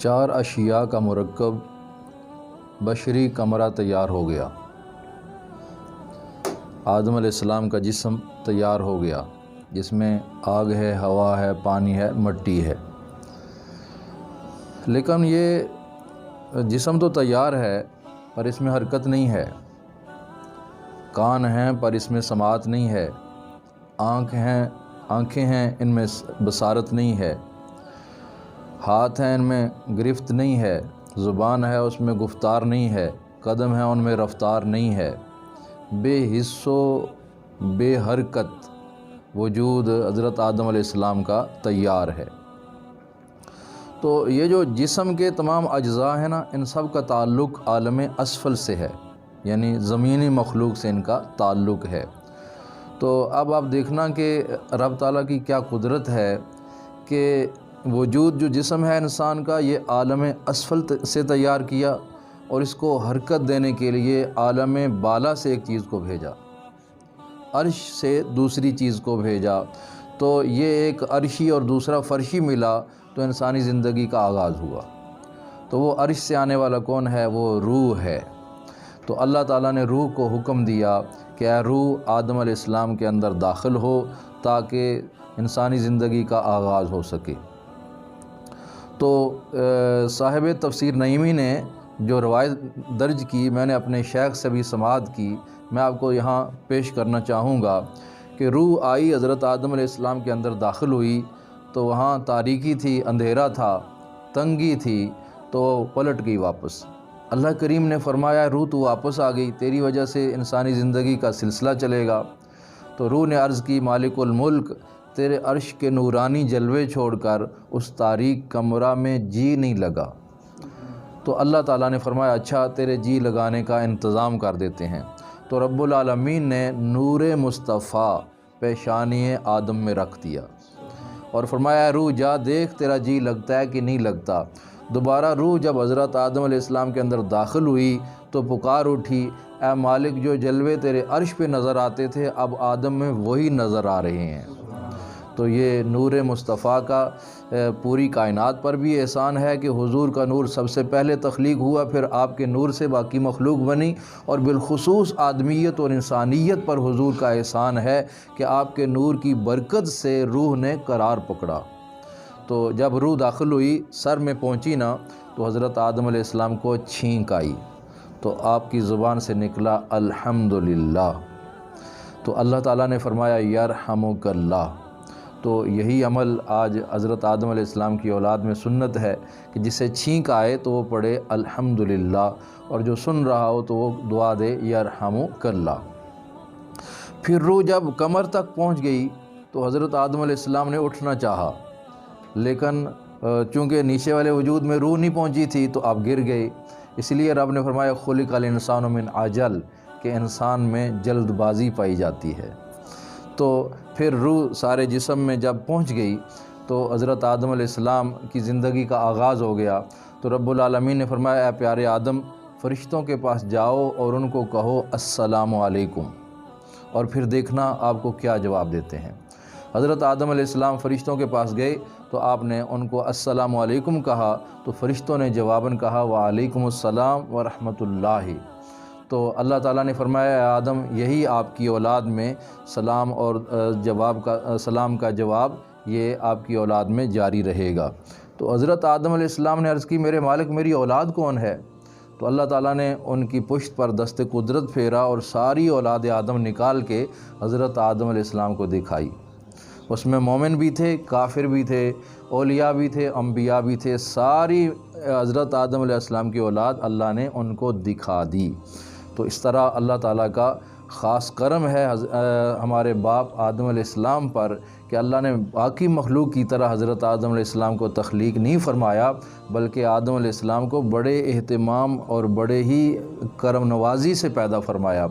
4 اشیاء کا مرکب بشری کمرہ تیار ہو گیا۔ آدم علیہ السلام کا جسم تیار ہو گیا، جس میں آگ ہے، ہوا ہے، پانی ہے، مٹی ہے۔ لیکن یہ جسم تو تیار ہے پر اس میں حرکت نہیں ہے، کان ہیں پر اس میں سماعت نہیں ہے، آنکھیں ہیں ان میں بصارت نہیں ہے، ہاتھ ہیں ان میں گرفت نہیں ہے، زبان ہے اس میں گفتار نہیں ہے، قدم ہیں ان میں رفتار نہیں ہے، بے حس و بے حرکت وجود حضرت آدم علیہ السلام کا تیار ہے۔ تو یہ جو جسم کے تمام اجزاء ہیں نا، ان سب کا تعلق عالم اسفل سے ہے، یعنی زمینی مخلوق سے ان کا تعلق ہے۔ تو اب آپ دیکھنا کہ رب تعالیٰ کی کیا قدرت ہے کہ وجود جو جسم ہے انسان کا، یہ عالم اسفل سے تیار کیا اور اس کو حرکت دینے کے لیے عالم بالا سے ایک چیز کو بھیجا، عرش سے دوسری چیز کو بھیجا۔ تو یہ ایک عرشی اور دوسرا فرشی ملا تو انسانی زندگی کا آغاز ہوا۔ تو وہ عرش سے آنے والا کون ہے؟ وہ روح ہے۔ تو اللہ تعالیٰ نے روح کو حکم دیا کہ اے روح آدم علیہ السلام کے اندر داخل ہو تاکہ انسانی زندگی کا آغاز ہو سکے۔ تو صاحب تفسیر نعیمی نے جو روایت درج کی، میں نے اپنے شیخ سے بھی سماعت کی، میں آپ کو یہاں پیش کرنا چاہوں گا کہ روح آئی، حضرت آدم علیہ السلام کے اندر داخل ہوئی تو وہاں تاریکی تھی، اندھیرا تھا، تنگی تھی، تو پلٹ گئی واپس۔ اللہ کریم نے فرمایا روح تو واپس آ گئی، تیری وجہ سے انسانی زندگی کا سلسلہ چلے گا۔ تو روح نے عرض کی مالک الملک، تیرے عرش کے نورانی جلوے چھوڑ کر اس تاریک کمرہ میں جی نہیں لگا۔ تو اللہ تعالیٰ نے فرمایا اچھا، تیرے جی لگانے کا انتظام کر دیتے ہیں۔ تو رب العالمین نے نور مصطفیٰ پیشانی آدم میں رکھ دیا اور فرمایا روح جا دیکھ تیرا جی لگتا ہے کہ نہیں لگتا۔ دوبارہ روح جب حضرت آدم علیہ السلام کے اندر داخل ہوئی تو پکار اٹھی، اے مالک جو جلوے تیرے عرش پہ نظر آتے تھے اب آدم میں وہی نظر آ رہے ہیں۔ تو یہ نور مصطفیٰ کا پوری کائنات پر بھی احسان ہے کہ حضور کا نور سب سے پہلے تخلیق ہوا، پھر آپ کے نور سے باقی مخلوق بنی، اور بالخصوص آدمیت اور انسانیت پر حضور کا احسان ہے کہ آپ کے نور کی برکت سے روح نے قرار پکڑا۔ تو جب روح داخل ہوئی، سر میں پہنچی نا، تو حضرت آدم علیہ السلام کو چھینک آئی، تو آپ کی زبان سے نکلا الحمدللہ۔ تو اللہ تعالیٰ نے فرمایا یرحمک اللہ۔ تو یہی عمل آج حضرت آدم علیہ السلام کی اولاد میں سنت ہے کہ جسے چھینک آئے تو وہ پڑھے الحمدللہ، اور جو سن رہا ہو تو وہ دعا دے یرحمک اللہ۔ پھر روح جب کمر تک پہنچ گئی تو حضرت آدم علیہ السلام نے اٹھنا چاہا، لیکن چونکہ نیچے والے وجود میں روح نہیں پہنچی تھی تو آپ گر گئے۔ اس لیے رب نے فرمایا خلق الانسان من عجل، کہ انسان میں جلد بازی پائی جاتی ہے۔ تو پھر روح سارے جسم میں جب پہنچ گئی تو حضرت آدم علیہ السلام کی زندگی کا آغاز ہو گیا۔ تو رب العالمین نے فرمایا اے پیارے آدم، فرشتوں کے پاس جاؤ اور ان کو کہو السلام علیکم، اور پھر دیکھنا آپ کو کیا جواب دیتے ہیں۔ حضرت آدم علیہ السلام فرشتوں کے پاس گئے تو آپ نے ان کو السلام علیکم کہا، تو فرشتوں نے جواباً کہا وعلیکم السلام ورحمۃ اللہ۔ تو اللہ تعالیٰ نے فرمایا اے آدم، یہی آپ کی اولاد میں سلام اور سلام کا جواب یہ آپ کی اولاد میں جاری رہے گا۔ تو حضرت آدم علیہ السلام نے عرض کی میرے مالک میری اولاد کون ہے؟ تو اللہ تعالیٰ نے ان کی پشت پر دست قدرت پھیرا اور ساری اولاد آدم نکال کے حضرت آدم علیہ السلام کو دکھائی۔ اس میں مومن بھی تھے، کافر بھی تھے، اولیاء بھی تھے، انبیاء بھی تھے، ساری حضرت آدم علیہ السلام کی اولاد اللہ نے ان کو دکھا دی۔ تو اس طرح اللہ تعالیٰ کا خاص کرم ہے ہمارے باپ آدم علیہ السلام پر کہ اللہ نے باقی مخلوق کی طرح حضرت آدم علیہ السلام کو تخلیق نہیں فرمایا، بلکہ آدم علیہ السلام کو بڑے اہتمام اور بڑے ہی کرم نوازی سے پیدا فرمایا۔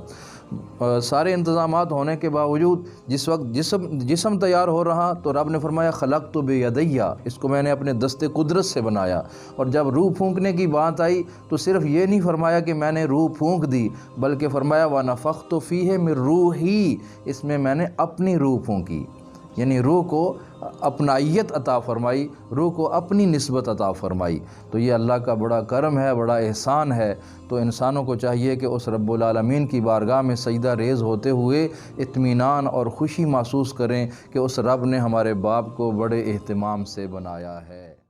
سارے انتظامات ہونے کے باوجود جس وقت جسم تیار ہو رہا تو رب نے فرمایا خلقت بیدیہ، اس کو میں نے اپنے دست قدرت سے بنایا۔ اور جب روح پھونکنے کی بات آئی تو صرف یہ نہیں فرمایا کہ میں نے روح پھونک دی، بلکہ فرمایا وَنَفَخْتُ فِيهِ مِن رُوحِي، اس میں نے اپنی روح پھونکی۔ یعنی روح کو اپنائیت عطا فرمائی، روح کو اپنی نسبت عطا فرمائی۔ تو یہ اللہ کا بڑا کرم ہے، بڑا احسان ہے۔ تو انسانوں کو چاہیے کہ اس رب العالمین کی بارگاہ میں سجدہ ریز ہوتے ہوئے اطمینان اور خوشی محسوس کریں کہ اس رب نے ہمارے باپ کو بڑے اہتمام سے بنایا ہے۔